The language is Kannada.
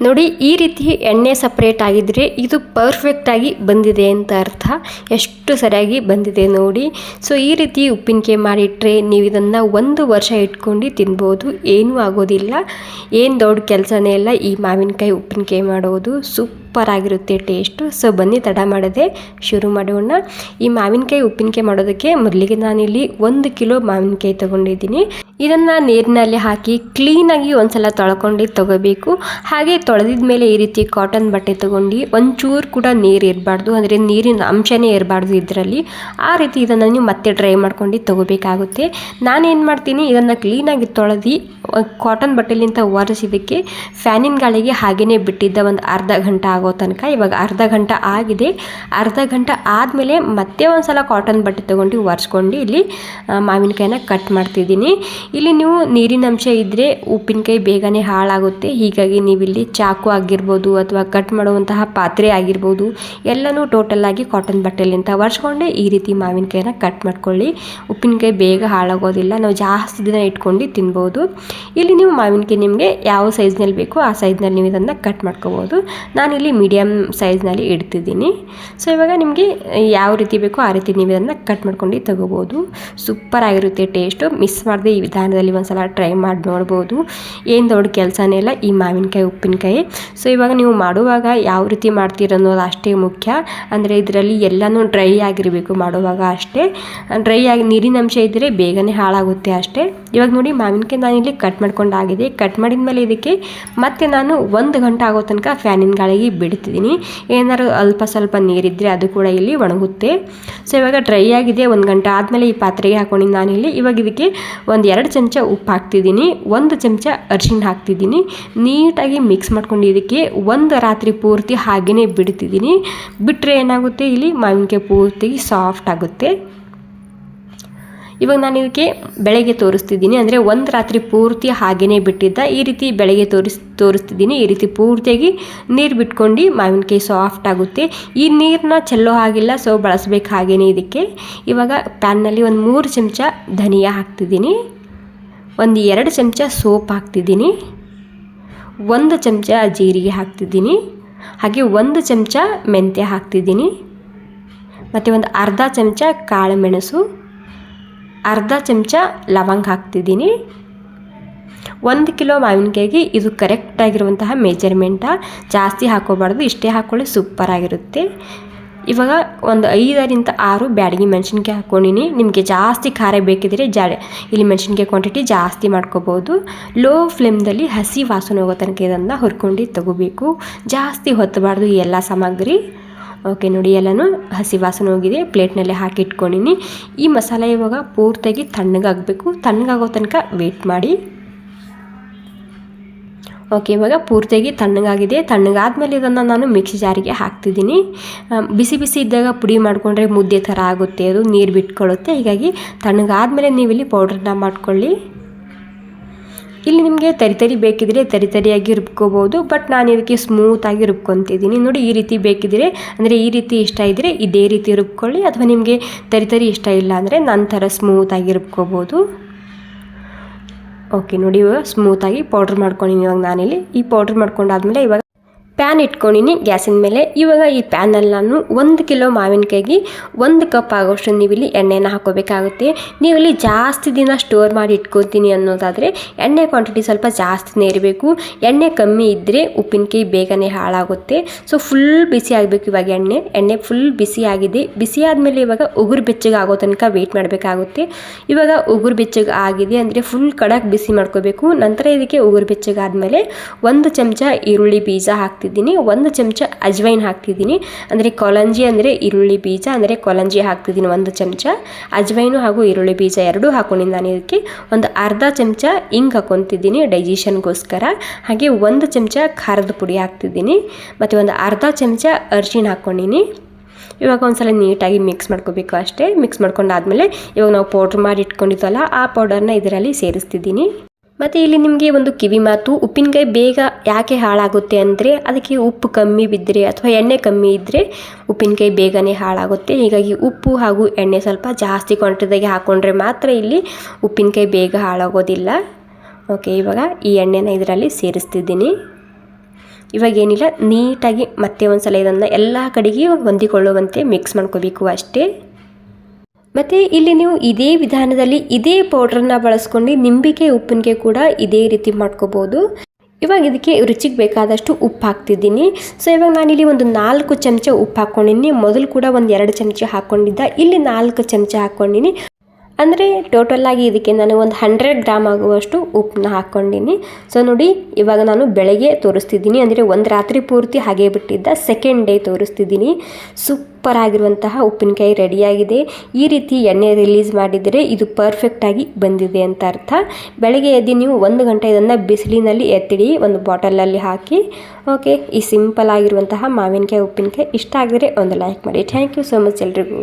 ನೋಡಿ ಈ ರೀತಿ ಎಣ್ಣೆ ಸಪ್ರೇಟ್ ಆಗಿದ್ದರೆ ಇದು ಪರ್ಫೆಕ್ಟಾಗಿ ಬಂದಿದೆ ಅಂತ ಅರ್ಥ. ಎಷ್ಟು ಸರಿಯಾಗಿ ಬಂದಿದೆ ನೋಡಿ. ಸೊ ಈ ರೀತಿ ಉಪ್ಪಿನಕಾಯಿ ಮಾಡಿಟ್ರೆ ನೀವು ಇದನ್ನು 1 ವರ್ಷ ಇಟ್ಕೊಂಡು ತಿನ್ಬೋದು, ಏನೂ ಆಗೋದಿಲ್ಲ. ಏನು ದೊಡ್ಡ ಕೆಲಸನೇ ಇಲ್ಲ ಈ ಮಾವಿನಕಾಯಿ ಉಪ್ಪಿನಕಾಯಿ ಮಾಡೋದು. ಸೂಪರ್ ಆಗಿರುತ್ತೆ ಟೇಸ್ಟು. ಸೊ ಬನ್ನಿ ತಡ ಮಾಡದೆ ಶುರು ಮಾಡೋಣ. ಈ ಮಾವಿನಕಾಯಿ ಉಪ್ಪಿನಕಾಯಿ ಮಾಡೋದಕ್ಕೆ ಮೊದಲಿಗೆ ನಾನಿಲ್ಲಿ 1 ಕಿಲೋ ಮಾವಿನಕಾಯಿ ತೊಗೊಂಡಿದ್ದೀನಿ. ಇದನ್ನು ನೀರಿನಲ್ಲಿ ಹಾಕಿ ಕ್ಲೀನಾಗಿ ಒಂದ್ಸಲ ತೊಳ್ಕೊಂಡು ತಗೋಬೇಕು. ಹಾಗೆ ತೊಳೆದಿದ ಮೇಲೆ ಈ ರೀತಿ ಕಾಟನ್ ಬಟ್ಟೆ ತೊಗೊಂಡು ಒಂಚೂರು ಕೂಡ ನೀರು ಇರಬಾರ್ದು, ಅಂದರೆ ನೀರಿನ ಅಂಶನೇ ಇರಬಾರ್ದು ಇದರಲ್ಲಿ. ಆ ರೀತಿ ಇದನ್ನು ನೀವು ಮತ್ತೆ ಡ್ರೈ ಮಾಡ್ಕೊಂಡು ತಗೋಬೇಕಾಗುತ್ತೆ. ನಾನೇನು ಮಾಡ್ತೀನಿ, ಇದನ್ನು ಕ್ಲೀನಾಗಿ ತೊಳೆದು ಕಾಟನ್ ಬಟ್ಟೆಲಿಂದ ಒರೆಸಿದ್ದಕ್ಕೆ ಫ್ಯಾನಿನ ಗಾಳಿಗೆ ಹಾಗೆಯೇ ಬಿಟ್ಟಿದ್ದ ಒಂದು ಅರ್ಧ ಗಂಟೆ ಆಗೋ ತನಕ. ಇವಾಗ ಅರ್ಧ ಗಂಟೆ ಆಗಿದೆ. ಅರ್ಧ ಗಂಟೆ ಆದಮೇಲೆ ಮತ್ತೆ ಒಂದು ಸಲ ಕಾಟನ್ ಬಟ್ಟೆ ತೊಗೊಂಡು ಒರೆಸ್ಕೊಂಡು ಇಲ್ಲಿ ಮಾವಿನಕಾಯಿನ ಕಟ್ ಮಾಡ್ತಿದ್ದೀನಿ. ಇಲ್ಲಿ ನೀವು ನೀರಿನ ಅಂಶ ಇದ್ದರೆ ಉಪ್ಪಿನಕಾಯಿ ಬೇಗನೆ ಹಾಳಾಗುತ್ತೆ. ಹೀಗಾಗಿ ನೀವಿಲ್ಲಿ ಚಾಕು ಆಗಿರ್ಬೋದು ಅಥವಾ ಕಟ್ ಮಾಡುವಂತಹ ಪಾತ್ರೆ ಆಗಿರ್ಬೋದು ಎಲ್ಲನೂ ಟೋಟಲಾಗಿ ಕಾಟನ್ ಬಟ್ಟೆಲಿಂದ ಒರೆಸ್ಕೊಂಡೆ ಈ ರೀತಿ ಮಾವಿನಕಾಯಿನ ಕಟ್ ಮಾಡ್ಕೊಳ್ಳಿ. ಉಪ್ಪಿನಕಾಯಿ ಬೇಗ ಹಾಳಾಗೋದಿಲ್ಲ, ನಾವು ಜಾಸ್ತಿ ದಿನ ಇಟ್ಕೊಂಡು ತಿನ್ಬೋದು. ಇಲ್ಲಿ ನೀವು ಮಾವಿನಕಾಯಿ ನಿಮಗೆ ಯಾವ ಸೈಜ್ನಲ್ಲಿ ಬೇಕೋ ಆ ಸೈಜ್ನಲ್ಲಿ ನೀವು ಇದನ್ನು ಕಟ್ ಮಾಡ್ಕೋಬೋದು. ನಾನಿಲ್ಲಿ ಮೀಡಿಯಮ್ ಸೈಜ್ನಲ್ಲಿ ಇಡ್ತಿದ್ದೀನಿ. ಸೊ ಇವಾಗ ನಿಮಗೆ ಯಾವ ರೀತಿ ಬೇಕೋ ಆ ರೀತಿ ನೀವು ಇದನ್ನು ಕಟ್ ಮಾಡ್ಕೊಂಡು ತಗೋಬೋದು. ಸೂಪರ್ ಆಗಿರುತ್ತೆ ಟೇಸ್ಟು. ಮಿಸ್ ಮಾಡದೆ ಈ ವಿಧಾನದಲ್ಲಿ ಒಂದ್ಸಲ ಟ್ರೈ ಮಾಡಿ ನೋಡ್ಬೋದು. ಏನು ದೊಡ್ಡ ಕೆಲಸನೇ ಇಲ್ಲ ಈ ಮಾವಿನಕಾಯಿ ಉಪ್ಪಿನಕಾಯಿ. ಸೊ ಇವಾಗ ನೀವು ಮಾಡುವಾಗ ಯಾವ ರೀತಿ ಮಾಡ್ತೀರ ಅನ್ನೋದು ಅಷ್ಟೇ ಮುಖ್ಯ. ಅಂದರೆ ಇದರಲ್ಲಿ ಎಲ್ಲನೂ ಡ್ರೈ ಆಗಿರಬೇಕು ಮಾಡುವಾಗ ಅಷ್ಟೇ. ಡ್ರೈ ಆಗಿ ನೀರಿನ ಅಂಶ ಇದ್ದರೆ ಬೇಗನೆ ಹಾಳಾಗುತ್ತೆ ಅಷ್ಟೇ. ಇವಾಗ ನೋಡಿ ಮಾವಿನಕಾಯಿ ನಾನಿಲ್ಲಿ ಕಟ್ ಮಾಡ್ಕೊಂಡಾಗಿದೆ. ಕಟ್ ಮಾಡಿದ ಮೇಲೆ ಇದಕ್ಕೆ ಮತ್ತೆ ನಾನು 1 ಗಂಟೆ ಆಗೋ ತನಕ ಫ್ಯಾನಿನ ಗಾಳಿಗೆ ಬಿಡ್ತಿದ್ದೀನಿ. ಏನಾದ್ರು ಅಲ್ಪ ಸ್ವಲ್ಪ ನೀರಿದ್ದರೆ ಅದು ಕೂಡ ಇಲ್ಲಿ ಒಣಗುತ್ತೆ. ಸೊ ಇವಾಗ ಡ್ರೈ ಆಗಿದೆ. 1 ಗಂಟೆ ಆದಮೇಲೆ ಈ ಪಾತ್ರೆಗೆ ಹಾಕೊಂಡಿದ್ದು ನಾನಿಲ್ಲಿ. ಇವಾಗ ಇದಕ್ಕೆ 2 ಚಮಚ ಉಪ್ಪು ಹಾಕ್ತಿದ್ದೀನಿ, 1 ಚಮಚ ಅರಿಶಿಣ ಹಾಕ್ತಿದ್ದೀನಿ. ನೀಟಾಗಿ ಮಿಕ್ಸ್ ಮಾಡ್ಕೊಂಡು ಇದಕ್ಕೆ 1 ರಾತ್ರಿ ಪೂರ್ತಿ ಹಾಗೆಯೇ ಬಿಡ್ತಿದ್ದೀನಿ. ಬಿಟ್ಟರೆ ಏನಾಗುತ್ತೆ, ಇಲ್ಲಿ ಮಾವಿನಕಾಯಿ ಪೂರ್ತಿ ಸಾಫ್ಟ್ ಆಗುತ್ತೆ. ಇವಾಗ ನಾನು ಇದಕ್ಕೆ ಬೆಳಗ್ಗೆ ತೋರಿಸ್ತಿದ್ದೀನಿ, ಅಂದರೆ 1 ರಾತ್ರಿ ಪೂರ್ತಿ ಹಾಗೆಯೇ ಬಿಟ್ಟಿದ್ದ. ಈ ರೀತಿ ಬೆಳಗ್ಗೆ ತೋರಿಸ್ತಿದ್ದೀನಿ. ಈ ರೀತಿ ಪೂರ್ತಿಯಾಗಿ ನೀರು ಬಿಟ್ಕೊಂಡು ಮಾವಿನಕಾಯಿ ಸಾಫ್ಟ್ ಆಗುತ್ತೆ. ಈ ನೀರನ್ನ ಚೆಲ್ಲೋ ಹಾಗಿಲ್ಲ, ಸೊ ಬಳಸಬೇಕು ಹಾಗೆಯೇ ಇದಕ್ಕೆ. ಇವಾಗ ಪ್ಯಾನ್ನಲ್ಲಿ 3 ಚಮಚ ಧನಿಯಾ ಹಾಕ್ತಿದ್ದೀನಿ, 2 ಚಮಚ ಸೋಪ್ ಹಾಕ್ತಿದ್ದೀನಿ, 1 ಚಮಚ ಜೀರಿಗೆ ಹಾಕ್ತಿದ್ದೀನಿ, ಹಾಗೆ 1 ಚಮಚ ಮೆಂತ್ಯ ಹಾಕ್ತಿದ್ದೀನಿ, ಮತ್ತು ಅರ್ಧ ಚಮಚ ಕಾಳು ಮೆಣಸು, ಅರ್ಧ ಚಮಚ ಲವಂಗ ಹಾಕ್ತಿದ್ದೀನಿ. 1 ಕಿಲೋ ಮಾವಿನಕಾಯಿಗೆ ಇದು ಕರೆಕ್ಟಾಗಿರುವಂತಹ ಮೆಜರ್ಮೆಂಟ. ಜಾಸ್ತಿ ಹಾಕೋಬಾರ್ದು, ಇಷ್ಟೇ ಹಾಕ್ಕೊಳ್ಳಿ, ಸೂಪರ್ ಆಗಿರುತ್ತೆ. ಇವಾಗ 5ರಿಂದ 6 ಬ್ಯಾಡಗಿ ಮೆಣಸಿನ್ಕಾಯಿ ಹಾಕ್ಕೊಂಡಿನಿ. ನಿಮಗೆ ಜಾಸ್ತಿ ಖಾರ ಬೇಕಿದ್ರೆ ಇಲ್ಲಿ ಮೆಣಸಿನ್ಕಾಯಿ ಕ್ವಾಂಟಿಟಿ ಜಾಸ್ತಿ ಮಾಡ್ಕೋಬೋದು. ಲೋ ಫ್ಲೇಮ್ದಲ್ಲಿ ಹಸಿ ವಾಸನೆ ಹೋಗೋ ತನಕ ಇದನ್ನು ಹುರ್ಕೊಂಡು ತಗೋಬೇಕು. ಜಾಸ್ತಿ ಹೊತ್ತಬಾರ್ದು ಈ ಎಲ್ಲ ಸಾಮಗ್ರಿ. ಓಕೆ ನೋಡಿ, ಎಲ್ಲನೂ ಹಸಿ ವಾಸನೆ ಹೋಗಿದೆ. ಪ್ಲೇಟ್ನಲ್ಲಿ ಹಾಕಿ ಇಟ್ಕೊಂಡಿನಿ. ಈ ಮಸಾಲೆ ಇವಾಗ ಪೂರ್ತಿಯಾಗಿ ತಣ್ಣಗಾಗಬೇಕು. ತಣ್ಣಗಾಗೋ ತನಕ ವೇಟ್ ಮಾಡಿ. ಓಕೆ, ಇವಾಗ ಪೂರ್ತಿಯಾಗಿ ತಣ್ಣಗಾಗಿದೆ. ತಣ್ಣಗಾದ್ಮೇಲೆ ಇದನ್ನು ನಾನು ಮಿಕ್ಸಿ ಜಾರಿಗೆ ಹಾಕ್ತಿದ್ದೀನಿ. ಬಿಸಿ ಬಿಸಿ ಇದ್ದಾಗ ಪುಡಿ ಮಾಡಿಕೊಂಡ್ರೆ ಮುದ್ದೆ ಥರ ಆಗುತ್ತೆ, ಅದು ನೀರು ಬಿಟ್ಕೊಳ್ಳುತ್ತೆ. ಹೀಗಾಗಿ ತಣ್ಣಗಾದ್ಮೇಲೆ ನೀವಿಲ್ಲಿ ಪೌಡ್ರನ್ನ ಮಾಡ್ಕೊಳ್ಳಿ. ಇಲ್ಲಿ ನಿಮಗೆ ತರಿ ಬೇಕಿದ್ರೆ ತರಿಯಾಗಿ ರುಬ್ಕೋಬೋದು, ಬಟ್ ನಾನು ಇದಕ್ಕೆ ಸ್ಮೂತಾಗಿ ರುಬ್ಕೊತಿದ್ದೀನಿ. ನೋಡಿ, ಈ ರೀತಿ ಬೇಕಿದ್ರೆ, ಅಂದರೆ ಈ ರೀತಿ ಇಷ್ಟ ಇದ್ದರೆ ಇದೇ ರೀತಿ ರುಬ್ಕೊಳ್ಳಿ, ಅಥವಾ ನಿಮಗೆ ತರಿ ಇಷ್ಟ ಇಲ್ಲ ಅಂದರೆ ನನ್ನ ಥರ ಸ್ಮೂತಾಗಿ ರುಬ್ಕೋಬೋದು. ಓಕೆ ನೋಡಿ, ಇವಾಗ ಸ್ಮೂತಾಗಿ ಪೌಡ್ರ್ ಮಾಡ್ಕೊಂಡಿನಿ. ಇವಾಗ ನಾನಿಲ್ಲಿ ಈ ಪೌಡ್ರ್ ಮಾಡ್ಕೊಂಡಾದ್ಮೇಲೆ ಇವಾಗ ಪ್ಯಾನ್ ಇಟ್ಕೊಂಡಿನಿ ಗ್ಯಾಸಿನ ಮೇಲೆ. ಇವಾಗ ಈ ಪ್ಯಾನಲ್ಲಿ ನಾನು 1 ಕಿಲೋ ಮಾವಿನಕಾಯಿಗೆ 1 ಕಪ್ ಆಗೋಷ್ಟು ನೀವಿಲ್ಲಿ ಎಣ್ಣೆನ ಹಾಕೋಬೇಕಾಗುತ್ತೆ. ನೀವಿಲ್ಲಿ ಜಾಸ್ತಿ ದಿನ ಸ್ಟೋರ್ ಮಾಡಿ ಇಟ್ಕೊತೀನಿ ಅನ್ನೋದಾದರೆ ಎಣ್ಣೆ ಕ್ವಾಂಟಿಟಿ ಸ್ವಲ್ಪ ಜಾಸ್ತಿನೇ ಇರಬೇಕು. ಎಣ್ಣೆ ಕಮ್ಮಿ ಇದ್ದರೆ ಉಪ್ಪಿನಕಾಯಿ ಬೇಗನೆ ಹಾಳಾಗುತ್ತೆ. ಸೊ ಫುಲ್ ಬಿಸಿ ಆಗಬೇಕು. ಇವಾಗ ಎಣ್ಣೆ ಫುಲ್ ಬಿಸಿ ಆಗಿದೆ. ಬಿಸಿ ಆದಮೇಲೆ ಇವಾಗ ಉಗುರು ಬೆಚ್ಚಗೆ ಆಗೋ ತನಕ ವೆಯ್ಟ್ ಮಾಡಬೇಕಾಗುತ್ತೆ. ಇವಾಗ ಉಗುರು ಬೆಚ್ಚಗೆ ಆಗಿದೆ ಅಂದರೆ ಫುಲ್ ಕಡಕ್ ಬಿಸಿ ಮಾಡ್ಕೋಬೇಕು. ನಂತರ ಇದಕ್ಕೆ ಉಗುರು ಬೆಚ್ಚಗೆ ಆದಮೇಲೆ 1 ಚಮಚ ಈರುಳ್ಳಿ ಬೀಜ ಹಾಕ್ತಿದ್ದೀನಿ, 1 ಚಮಚ ಅಜ್ವೈನ್ ಹಾಕ್ತಿದ್ದೀನಿ. ಅಂದರೆ ಕೊಲಂಜಿ ಅಂದರೆ ಈರುಳ್ಳಿ ಬೀಜ, ಅಂದರೆ ಕೊಲಂಜಿ ಹಾಕ್ತಿದ್ದೀನಿ 1 ಚಮಚ. ಅಜ್ವೈನು ಹಾಗೂ ಈರುಳ್ಳಿ ಬೀಜ ಎರಡೂ ಹಾಕೊಂಡಿದ್ದೀನಿ. ನಾನು ಇದಕ್ಕೆ ಅರ್ಧ ಚಮಚ ಹಿಂಗೆ ಹಾಕೊತಿದ್ದೀನಿ ಡೈಜೆಷನ್ಗೋಸ್ಕರ. ಹಾಗೆ 1 ಚಮಚ ಖಾರದ ಪುಡಿ ಹಾಕ್ತಿದ್ದೀನಿ, ಮತ್ತು ಅರ್ಧ ಚಮಚ ಅರಿಶಿಣ ಹಾಕ್ಕೊಂಡಿನಿ. ಇವಾಗ ಒಂದ್ಸಲ ನೀಟಾಗಿ ಮಿಕ್ಸ್ ಮಾಡ್ಕೋಬೇಕು ಅಷ್ಟೇ. ಮಿಕ್ಸ್ ಮಾಡ್ಕೊಂಡಾದ್ಮೇಲೆ ಇವಾಗ ನಾವು ಪೌಡ್ರ್ ಮಾಡಿ ಇಟ್ಕೊಂಡಿದ್ದಲ್ಲ ಆ ಪೌಡರ್ನ ಇದರಲ್ಲಿ ಸೇರಿಸ್ತಿದ್ದೀನಿ. ಮತ್ತು ಇಲ್ಲಿ ನಿಮಗೆ ಒಂದು ಕಿವಿ ಮಾತು, ಉಪ್ಪಿನಕಾಯಿ ಬೇಗ ಯಾಕೆ ಹಾಳಾಗುತ್ತೆ ಅಂದರೆ ಅದಕ್ಕೆ ಉಪ್ಪು ಕಮ್ಮಿ ಬಿದ್ದರೆ ಅಥವಾ ಎಣ್ಣೆ ಕಮ್ಮಿ ಇದ್ದರೆ ಉಪ್ಪಿನಕಾಯಿ ಬೇಗನೆ ಹಾಳಾಗುತ್ತೆ. ಹೀಗಾಗಿ ಉಪ್ಪು ಹಾಗೂ ಎಣ್ಣೆ ಸ್ವಲ್ಪ ಜಾಸ್ತಿ ಕ್ವಾಂಟಿಟಿಯಾಗಿ ಹಾಕ್ಕೊಂಡ್ರೆ ಮಾತ್ರ ಇಲ್ಲಿ ಉಪ್ಪಿನಕಾಯಿ ಬೇಗ ಹಾಳಾಗೋದಿಲ್ಲ. ಓಕೆ, ಇವಾಗ ಈ ಎಣ್ಣೆನ ಇದರಲ್ಲಿ ಸೇರಿಸ್ತಿದ್ದೀನಿ. ಇವಾಗ ಏನಿಲ್ಲ, ನೀಟಾಗಿ ಮತ್ತೆ ಒಂದು ಸಲ ಇದನ್ನು ಎಲ್ಲ ಕಡೆಗೆ ಹೊಂದಿಕೊಳ್ಳುವಂತೆ ಮಿಕ್ಸ್ ಮಾಡ್ಕೋಬೇಕು ಅಷ್ಟೇ. ಮತ್ತು ಇಲ್ಲಿ ನೀವು ಇದೇ ವಿಧಾನದಲ್ಲಿ ಇದೇ ಪೌಡ್ರನ್ನ ಬಳಸ್ಕೊಂಡು ನಿಂಬೆಕಾಯಿ ಉಪ್ಪಿನಕಾಯಿ ಕೂಡ ಇದೇ ರೀತಿ ಮಾಡ್ಕೋಬೋದು. ಇವಾಗ ಇದಕ್ಕೆ ರುಚಿಗೆ ಬೇಕಾದಷ್ಟು ಉಪ್ಪು ಹಾಕ್ತಿದ್ದೀನಿ. ಸೊ ಇವಾಗ ನಾನಿಲ್ಲಿ ಒಂದು 4 ಚಮಚ ಉಪ್ಪು ಹಾಕ್ಕೊಂಡಿನಿ. ಮೊದಲು ಕೂಡ ಒಂದು 2 ಚಮಚ ಹಾಕ್ಕೊಂಡಿದ್ದ, ಇಲ್ಲಿ 4 ಚಮಚ ಹಾಕ್ಕೊಂಡಿನಿ. ಅಂದರೆ ಟೋಟಲಾಗಿ ಇದಕ್ಕೆ ನಾನು ಒಂದು 100 ಗ್ರಾಮ್ ಆಗುವಷ್ಟು ಉಪ್ಪನ್ನ ಹಾಕ್ಕೊಂಡಿನಿ. ಸೊ ನೋಡಿ, ಇವಾಗ ನಾನು ಬೆಳಗ್ಗೆ ತೋರಿಸ್ತಿದ್ದೀನಿ, ಅಂದರೆ ಒಂದು ರಾತ್ರಿ ಪೂರ್ತಿ ಹಾಗೆ ಬಿಟ್ಟಿದ್ದ, ಸೆಕೆಂಡ್ ಡೇ ತೋರಿಸ್ತಿದ್ದೀನಿ. ಸೂಪರ್ ಆಗಿರುವಂತಹ ಉಪ್ಪಿನಕಾಯಿ ರೆಡಿಯಾಗಿದೆ. ಈ ರೀತಿ ಎಣ್ಣೆ ರಿಲೀಸ್ ಮಾಡಿದರೆ ಇದು ಪರ್ಫೆಕ್ಟಾಗಿ ಬಂದಿದೆ ಅಂತ ಅರ್ಥ. ಬೆಳಗ್ಗೆ ಎದ್ದು ನೀವು 1 ಗಂಟೆ ಇದನ್ನು ಬಿಸಿಲಿನಲ್ಲಿ ಎತ್ತಿಡಿ, ಒಂದು ಬಾಟಲಲ್ಲಿ ಹಾಕಿ. ಓಕೆ, ಈ ಸಿಂಪಲ್ ಆಗಿರುವಂತಹ ಮಾವಿನಕಾಯಿ ಉಪ್ಪಿನಕಾಯಿ ಇಷ್ಟ ಆಗಿದ್ರೆ ಒಂದು ಲೈಕ್ ಮಾಡಿ. ಥ್ಯಾಂಕ್ ಯು ಸೋ ಮಚ್ ಎಲ್ರಿಗೂ.